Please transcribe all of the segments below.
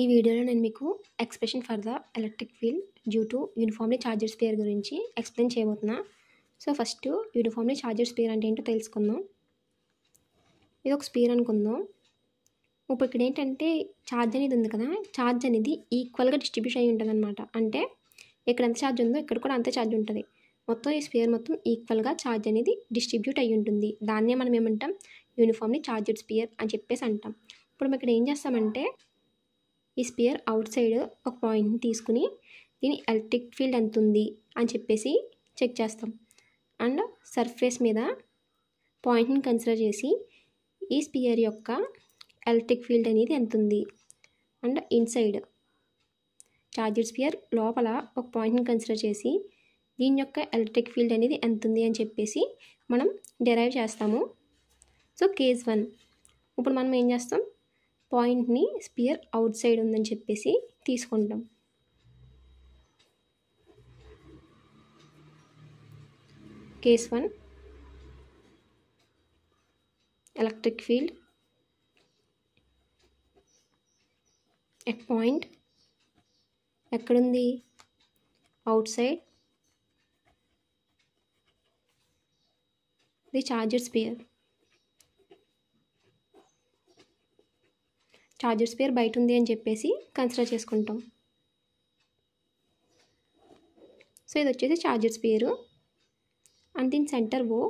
ఈ వీడియోలో నేను మీకు expression for the electric field due to uniformly charged spear గురించి explain చేయబోతున్నా. So first uniformly charged spear అంటే ఏంటో తెలుసుకుందాం. ఇది ఒక స్పియర్ అనుకుందాం. ఇప్పుడు ఇక్కడ ఏంటంటే ఛార్జ్ అనేది ఉంది కదా, ఛార్జ్ అనేది ఈక్వల్గా డిస్ట్రిబ్యూట్ అయ్యి ఉంటుంది అనమాట. అంటే ఇక్కడ ఎంత ఛార్జ్ ఉందో ఇక్కడ కూడా అంతే ఛార్జ్ ఉంటుంది. మొత్తం ఈ స్పియర్ మొత్తం ఈక్వల్గా ఛార్జ్ అనేది డిస్ట్రిబ్యూట్ అయ్యి ఉంటుంది. దాన్నే మనం ఏమంటాం, యూనిఫామ్లీ చార్జెడ్ స్పియర్ అని చెప్పేసి అంటాం. ఇప్పుడు మనం ఇక్కడ ఏం చేస్తామంటే ఈ స్పియర్ అవుట్ సైడ్ ఒక పాయింట్ని తీసుకుని దీని ఎలక్ట్రిక్ ఫీల్డ్ ఎంత ఉంది అని చెప్పేసి చెక్ చేస్తాం. అండ్ సర్ఫేస్ మీద పాయింట్ని కన్సిడర్ చేసి ఈ స్పియర్ యొక్క ఎలక్ట్రిక్ ఫీల్డ్ అనేది ఎంత ఉంది. అండ్ ఇన్సైడ్ చార్జెడ్ స్పియర్ లోపల ఒక పాయింట్ని కన్సిడర్ చేసి దీని యొక్క ఎలక్ట్రిక్ ఫీల్డ్ అనేది ఎంత ఉంది అని చెప్పేసి మనం డెరైవ్ చేస్తాము. సో కేస్ 1 ఇప్పుడు మనం ఏం చేస్తాం, పాయింట్ని స్పియర్ అవుట్ సైడ్ ఉందని చెప్పేసి తీసుకుంటాం. Case 1 electric field at point ఎక్కడుంది, out side the charged spear. Charged spear బయట ఉంది అని చెప్పేసి కన్సిడర్ చేసుకుంటాం. సో ఇది వచ్చేసి చార్జెడ్ స్పియరు అండ్ దీని సెంటర్ ఓ,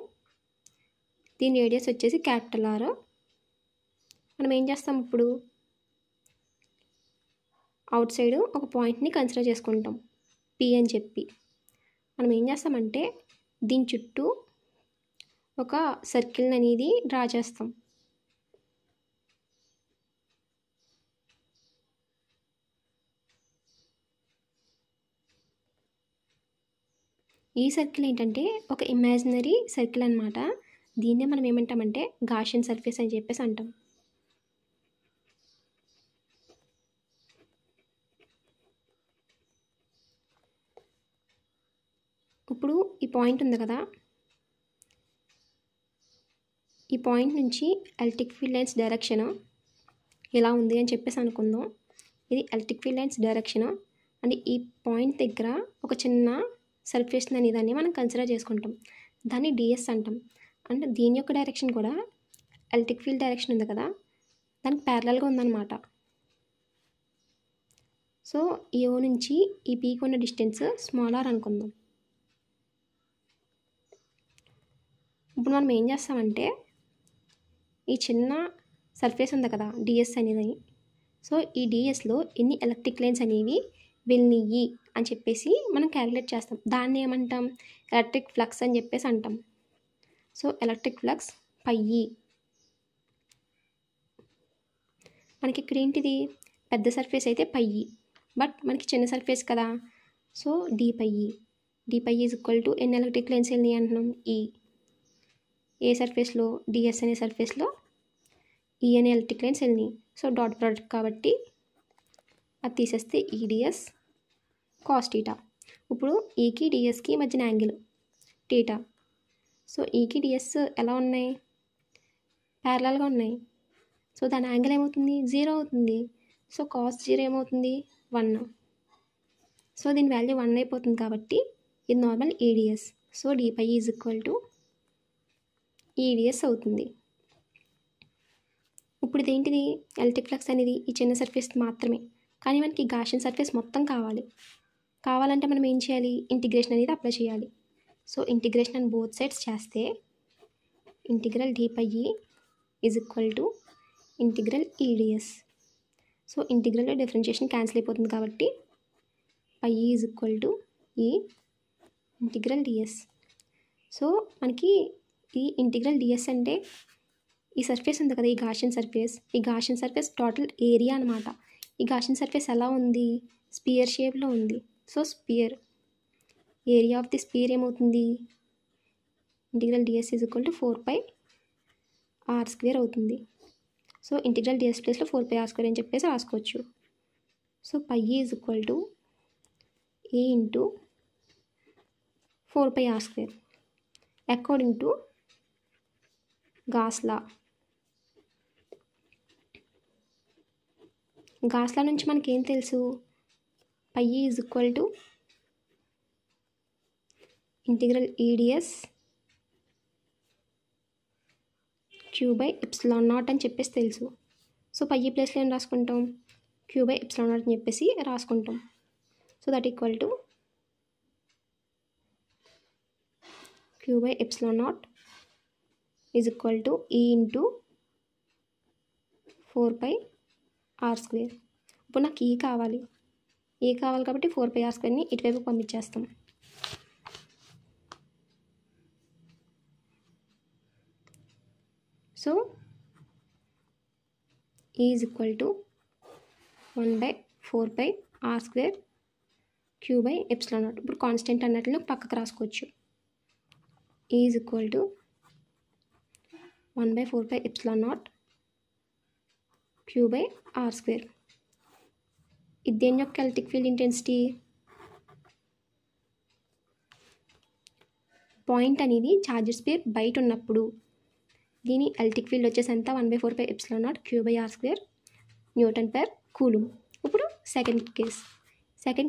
దీని రేడియస్ వచ్చేసి క్యాపిటల్ ఆర్. మనం ఏం చేస్తాం, ఇప్పుడు అవుట్ సైడ్ ఒక పాయింట్ని కన్సిడర్ చేసుకుంటాం పి అని చెప్పి. మనం ఏం చేస్తామంటే దీని చుట్టూ ఒక సర్కిల్ అనేది డ్రా చేస్తాం. ఈ సర్కిల్ ఏంటంటే ఒక ఇమాజినరీ సర్కిల్ అనమాట. దీన్నే మనం ఏమంటామంటే గాషియన్ సర్ఫేస్ అని చెప్పేసి అంటాం. ఇప్పుడు ఈ పాయింట్ ఉంది కదా, ఈ పాయింట్ నుంచి ఎలక్ట్రిక్ ఫీల్డ్ లైన్స్ డైరెక్షన్ ఎలా ఉంది అని చెప్పేసి అనుకుందాం. ఇది electric field lines direction and ఈ పాయింట్ దగ్గర ఒక చిన్న సర్ఫేస్ అనే దాన్ని మనం కన్సిడర్ చేసుకుంటాం. దాన్ని డిఎస్ అంటాం. అండ్ దీని యొక్క డైరెక్షన్ కూడా ఎలక్ట్రిక్ ఫీల్డ్ డైరెక్షన్ ఉంది కదా, దానికి ప్యారలల్గా ఉందన్నమాట. సో ఈ ఓ నుంచి ఈ పీకి ఉన్న డిస్టెన్స్ స్మాల్ ఆర్ అనుకుందాం. ఇప్పుడు మనం ఏం చేస్తామంటే ఈ చిన్న సర్ఫేస్ ఉంది కదా డిఎస్ అనేది, సో ఈ డిఎస్లో ఎన్ని ఎలక్ట్రిక్ లైన్స్ అనేవి వెళ్ళినాయి అని చెప్పేసి మనం క్యాలిక్యులేట్ చేస్తాం. దాన్ని ఏమంటాం, ఎలక్ట్రిక్ ఫ్లక్స్ అని చెప్పేసి అంటాం. సో ఎలక్ట్రిక్ ఫ్లక్స్ పై ఈ. మనకి ఇక్కడ ఏంటిది, పెద్ద సర్ఫేస్ అయితే పై ఈ, బట్ మనకి చిన్న సర్ఫేస్ కదా, సో డి పై ఈ. D pi is equal to ఎన్ని ఎలక్ట్రిక్ లైన్స్ వెళ్ళినాయి అంటున్నాం, ఈ. ఏ సర్ఫేస్లో, డిఎస్ అనే సర్ఫేస్లో ఈ అనే ఎలక్ట్రిక్ లైన్స్ వెళ్ళినాయి. సో డాట్ ప్రోడక్ట్ కాబట్టి అది తీసేస్తే ఈడిఎస్ కాస్ టీటా. ఇప్పుడు ఈకి డిఎస్కి మధ్యన యాంగిల్ టీటా. సో ఈకి డిఎస్ ఎలా ఉన్నాయి, ప్యారలల్గా ఉన్నాయి. సో దాని యాంగిల్ ఏమవుతుంది, 0 అవుతుంది. సో కాస్ 0 ఏమవుతుంది, 1. సో దీని వాల్యూ 1 అయిపోతుంది కాబట్టి ఇది normal EDS. So D pi is equal to EDS అవుతుంది. ఇప్పుడు ఇదేంటిది, ఎలక్ట్రిక్ ఫ్లక్స్ అనేది ఈ చిన్న సర్ఫేస్ మాత్రమే, కానీ మనకి గాషియన్ సర్ఫేస్ మొత్తం కావాలంటే మనం ఏం చేయాలి, ఇంటిగ్రేషన్ అనేది అప్లై చేయాలి. సో ఇంటిగ్రేషన్ అని బోత్ సైడ్స్ చేస్తే ఇంటిగ్రల్ డి పై ఈ is equal to integral EDS. So ఇంటిగ్రల్లో differentiation cancel అయిపోతుంది కాబట్టి పై ఈ ఈజ్ ఈక్వల్ టు ఈ ఇంటిగ్రల్ డిఎస్. సో మనకి ఈ ఇంటిగ్రల్ డిఎస్ అంటే ఈ సర్ఫేస్ ఉంది కదా, ఈ గాషియన్ సర్ఫేస్ టోటల్ ఏరియా అనమాట. ఈ గాషియన్ సర్ఫేస్ ఎలా ఉంది, స్పియర్ షేప్లో ఉంది. So spear area of the spear ఏమవుతుంది, integral DS is equal to 4πr² అవుతుంది. సో ఇంటిగ్రల్ డిఎస్ ప్లేస్లో 4πr² అని చెప్పేసి రాసుకోవచ్చు. So pi is equal to A into 4πr² according to gas లా. గాస్లా నుంచి మనకేం తెలుసు, పై is equal to integral EDS Q/ε0 అని చెప్పేసి తెలుసు. సో పై ప్లేస్లో ఏం రాసుకుంటాం, Q/ε0 అని చెప్పేసి రాసుకుంటాం. So that equal to Q/ε0 is equal to E into 4πr². ఇప్పుడు నాకు E కావాలి కాబట్టి 4πr²ని ఇటువైపు పంపించేస్తాం. So E is equal to 1/4πr² Q/ε0. ఇప్పుడు కాన్స్టెంట్ అన్నట్లు పక్కకు రాసుకోవచ్చు. E is equal to 1/4πε0 Q/r². ఇది దేని యొక్క ఎలక్ట్రిక్ ఫీల్డ్ ఇంటెన్సిటీ, పాయింట్ అనేది ఛార్జెస్ స్పియర్ బయట ఉన్నప్పుడు దీని ఎలక్ట్రిక్ ఫీల్డ్ వచ్చేసి ఎంత 1/4πε0 Q/r² N/కూలుమ్. ఇప్పుడు సెకండ్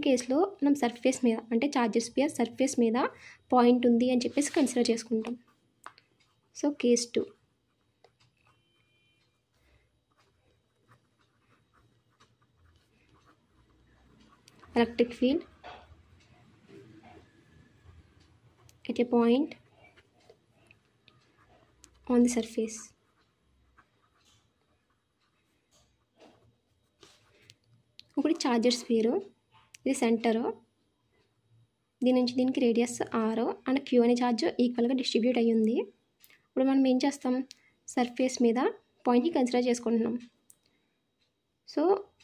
కేస్లో మనం సర్ఫేస్ మీద అంటే ఛార్జెస్ స్పియర్ సర్ఫేస్ మీద పాయింట్ ఉంది అని చెప్పేసి కన్సిడర్ చేసుకుంటాం. So case 2, electric field at a point on the surface. ఇప్పుడు చార్జర్ స్పియర్, ఇది సెంటర్, దీని నుంచి దీనికి రేడియస్ R అండ్ Q అనే ఛార్జ్ ఈక్వల్గా డిస్ట్రిబ్యూట్ అయ్యింది. ఇప్పుడు మనం ఏం చేస్తాం, సర్ఫేస్ మీద పాయింట్ని కన్సిడర్ చేసుకుంటున్నాం. సో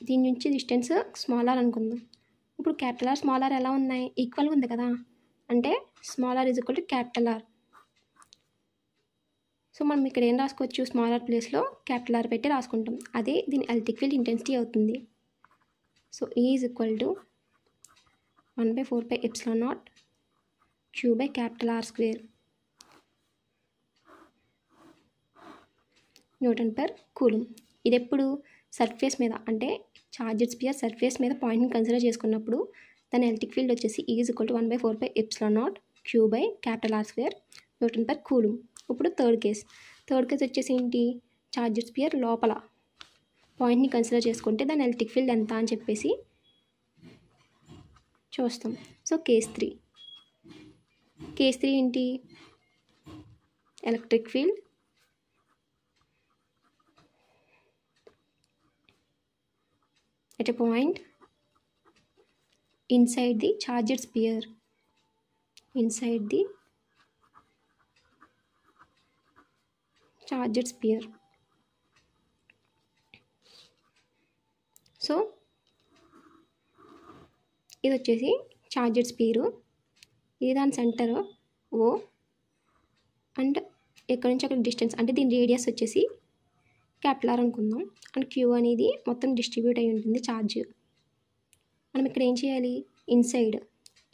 దీని నుంచి డిస్టెన్స్ స్మాల్ r అనుకుందాం. ఇప్పుడు క్యాపిటల్ R స్మాల్ r ఎలా ఉన్నాయి, ఈక్వల్గా ఉంది కదా, అంటే small r is equal to capital R. So మనం ఇక్కడ ఏం రాసుకోవచ్చు, స్మాల్ r ప్లేస్లో క్యాపిటల్ R పెట్టి రాసుకుంటాం. అదే దీని ఎలక్ట్రిక్ ఫీల్డ్ ఇంటెన్సిటీ అవుతుంది. So E is equal to 1/4πε0 Q/R². N/కూలుమ్. ఇది ఎప్పుడు సర్ఫేస్ మీద అంటే చార్జెడ్ స్పియర్ సర్ఫేస్ మీద పాయింట్ని కన్సిడర్ చేసుకున్నప్పుడు దాని ఎలక్ట్రిక్ ఫీల్డ్ వచ్చేసి E is equal to 1/4πε0 Q/R² N/కూలుమ్. ఇప్పుడు థర్డ్ కేస్ వచ్చేసి ఏంటి, చార్జెడ్ స్పియర్ లోపల పాయింట్ని కన్సిడర్ చేసుకుంటే దాని ఎలక్ట్రిక్ ఫీల్డ్ ఎంత అని చెప్పేసి చూస్తాం. సో కేస్ 3 ఏంటి, electric field at a point inside the charged sphere. So ఇది వచ్చేసి చార్జెడ్ స్పియర్, ఇది దాని సెంటర్ O అండ్ ఎక్కడి నుంచి అక్కడ డిస్టెన్స్ అంటే దీని రేడియస్ వచ్చేసి క్యాపిటల్ R అనుకుందాం. అండ్ Q అనేది మొత్తం డిస్ట్రిబ్యూట్ అయి ఉంటుంది ఛార్జ్. మనం ఇక్కడ ఏం చేయాలి,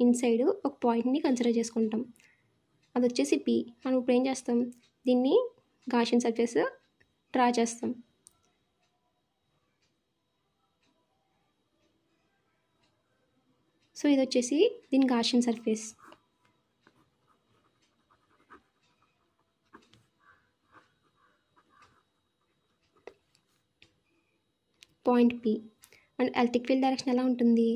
ఇన్సైడ్ ఒక పాయింట్ని కన్సిడర్ చేసుకుంటాం, అది వచ్చేసి P. మనం ఇప్పుడు ఏం చేస్తాం, దీన్ని గాషియన్ సర్ఫేస్ డ్రా చేస్తాం. సో ఇది వచ్చేసి దీని Gaussian surface. Point P and electric field direction ఎలా ఉంటుంది,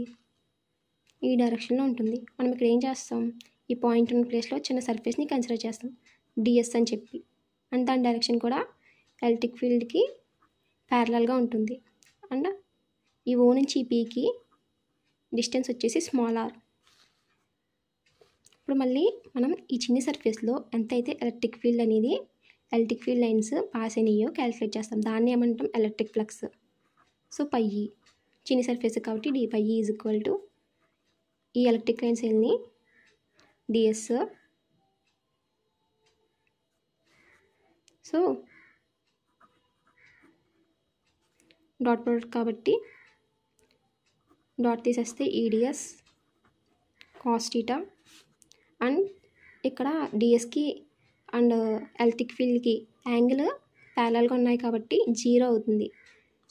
ఈ డైరెక్షన్లో ఉంటుంది. మనం ఇక్కడ ఏం చేస్తాం, ఈ పాయింట్ ఉన్న ప్లేస్లో చిన్న సర్ఫేస్ని కన్సిడర్ చేస్తాం DS అని చెప్పి, అండ్ దాని డైరెక్షన్ కూడా ఎలక్ట్రిక్ ఫీల్డ్కి ప్యారలల్గా ఉంటుంది. అండ్ ఈ O నుంచి ఈ Pకి డిస్టెన్స్ వచ్చేసి స్మాల్ r. ఇప్పుడు మళ్ళీ మనం ఈ చిన్న సర్ఫేస్లో ఎంతైతే electric field lines pass అయినాయో calculate చేస్తాం. దాన్ని ఏమంటాం, ఎలక్ట్రిక్ ఫ్లక్స్. సో πe చిన్న సర్ఫేస్ కాబట్టి dπe ఈజ్ ఈక్వల్ టు ఈ ఎలక్ట్రిక్ లైన్స్ వెళ్ళి DS. సో డాట్ ప్రోడక్ట్ కాబట్టి డాట్ తీసేస్తే EDS cos θ అండ్ ఇక్కడ DSకి అండ్ ఎలక్ట్రిక్ ఫీల్డ్కి యాంగిల్ ప్యారలల్గా ఉన్నాయి కాబట్టి 0 అవుతుంది.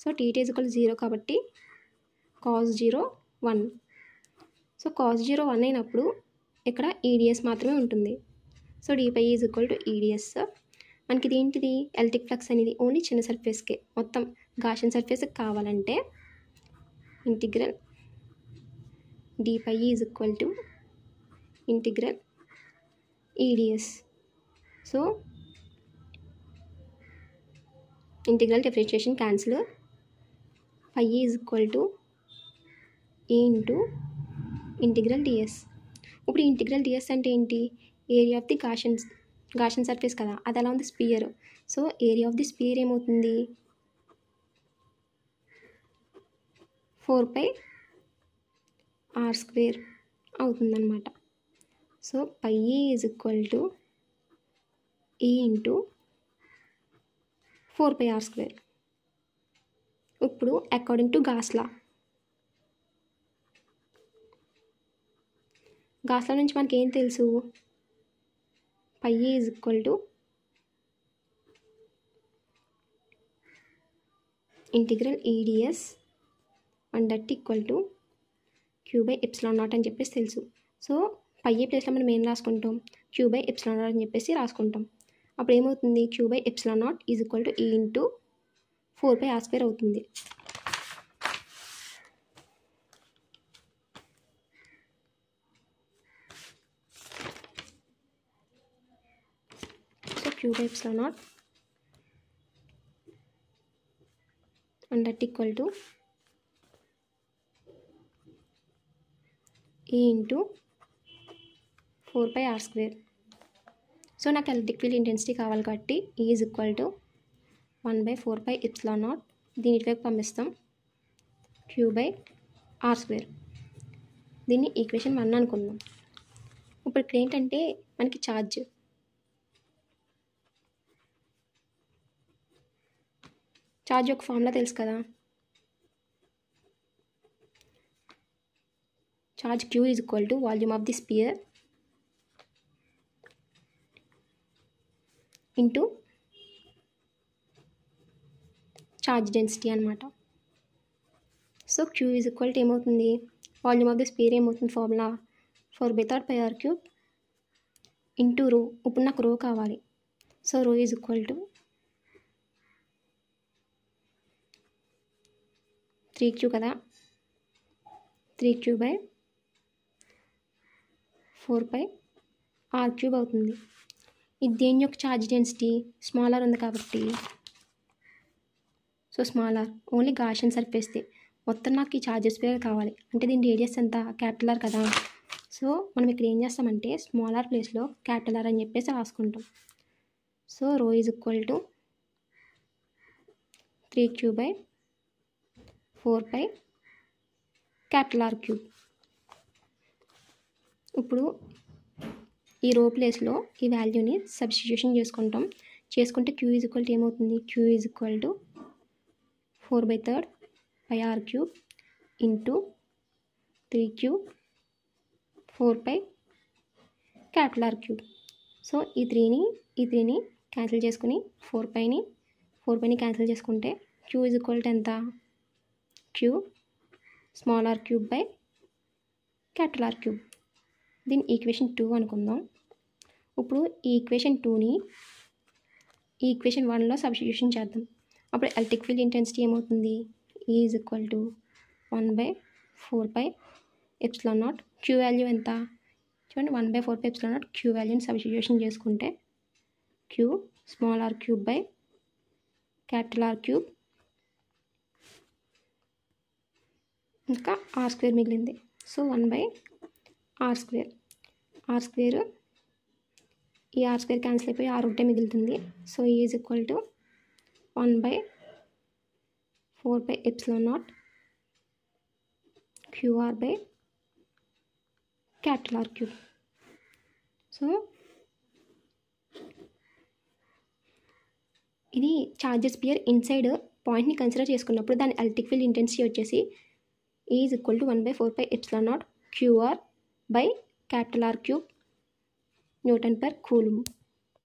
సో టీటీ ఈజ్ ఈక్వల్ 0 కాబట్టి కాస్ 0 1. సో కాస్ 0 1 అయినప్పుడు ఇక్కడ ఈడిఎస్ మాత్రమే ఉంటుంది. So డిపై is equal to EDS. మనకి ఇది ఏంటిది ఎలక్ట్రిక్ ఫ్లక్స్ అనేది ఓన్లీ చిన్న సర్ఫేస్కే, మొత్తం గాషియన్ సర్ఫేస్కి కావాలంటే integral డిపై is equal to integral EDS. So integral differentiation cancel. phi is equal to A into integral DS. ఇప్పుడు ఇంటిగ్రల్ డిఎస్ అంటే ఏంటి? Area of the Gaussian surface కదా, అది ఎలా ఉంది spear. So area of the spear ఏమవుతుంది 4πr² అవుతుందన్నమాట. So pi is equal to A into 4πr². ఇప్పుడు అకార్డింగ్ టు గాస్ లా నుంచి మనకి ఏం తెలుసు? పై is equal to integral EDS and that equal to Q/ε0 అని చెప్పేసి తెలుసు. సో పై ప్లేస్లో మనం ఏం రాసుకుంటాం? Q/ε0 అని చెప్పేసి రాసుకుంటాం. అప్పుడు ఏమవుతుంది? Q/ε0 is equal to E into 4πr² అవుతుంది. So Q/ε0 and that equal to E into 4πr². So నాకు ఎలక్ట్రిక్ ఫీల్డ్ ఇంటెన్సిటీ కావాలి కాబట్టి E ఈజ్ ఈక్వల్ టు 1/4πε0. దీని ఇటువైపు పంపిస్తాం Q/r². దీన్ని ఈక్వేషన్ 1 అనుకుందాం. ఇప్పుడు ఇక్కడ ఏంటంటే మనకి ఛార్జ్ యొక్క ఫార్ములా తెలుసు కదా. Charge Q is equal to volume of the spear into charge density అనమాట. So Q is equal to ఏమవుతుంది? వాల్యూమ్ ఆఫ్ ది స్పియర్ ఏమవుతుంది? ఫార్ములా 4/3πr³ ఇంటూ రో. ఇప్పుడు నాకు రో కావాలి. సో రో ఈజ్ ఈక్వల్ టు 3Q కదా, 3Q/4πr³ అవుతుంది. ఇది దేని యొక్క ఛార్జ్ డెన్సిటీ? స్మాల్ r ఉంది కాబట్టి so small r only Gaussian సర్ఫేస్ది. మొత్తం నాకు ఈ ఛార్జెస్ స్పియర్ కావాలి అంటే దీని రేడియస్ ఎంత? క్యాపిటల్ R కదా. సో మనం ఇక్కడ ఏం చేస్తామంటే స్మాల్ r ప్లేస్లో క్యాపిటల్ R అని చెప్పేసి రాసుకుంటాం. సో రో ఈజ్ ఈక్వల్ టు 3Q/4πR³. ఇప్పుడు ఈ రో ప్లేస్లో ఈ వాల్యూని సబ్స్టిట్యూషన్ చేసుకుంటే Q ఈజ్ ఈక్వల్ టు ఏమవుతుంది? Q is equal to 4/3πr³ into 3Q/4πR³. So ఈ త్రీని క్యాన్సిల్ చేసుకుని 4πని క్యాన్సిల్ చేసుకుంటే Q ఈజ్ ఈక్వల్ టు ఎంత? Q small r³/R³. దీని ఈక్వేషన్ 2 అనుకుందాం. ఇప్పుడు ఈ ఈక్వేషన్ 2ని ఈ ఈక్వేషన్ 1లో సబ్స్టిట్యూషన్ చేద్దాం. అప్పుడు ఎలక్ట్రిక్ ఫీల్డ్ ఇంటెన్సిటీ ఏమవుతుంది? E is equal to 1/4πε0. Q value ఎంత? చూడండి 1/4πε0 Q వాల్యూని సబ్స్టిట్యూషన్ చేసుకుంటే Q స్మాల్ r³/R³ ఇంకా r² మిగిలింది. So 1/r². ఈ r² క్యాన్సిల్ అయిపోయి r ఒకటే మిగులుతుంది. So E is equal to 1/4πε0 QR/R³. So ఇది ఛార్జెస్ స్పియర్ ఇన్సైడ్ పాయింట్ని కన్సిడర్ చేసుకున్నప్పుడు దాని ఎలక్ట్రిక్ ఫీల్డ్ ఇంటెన్సిటీ వచ్చేసి E is equal to 1/4πε0 QR/R³ Newton per Coulomb.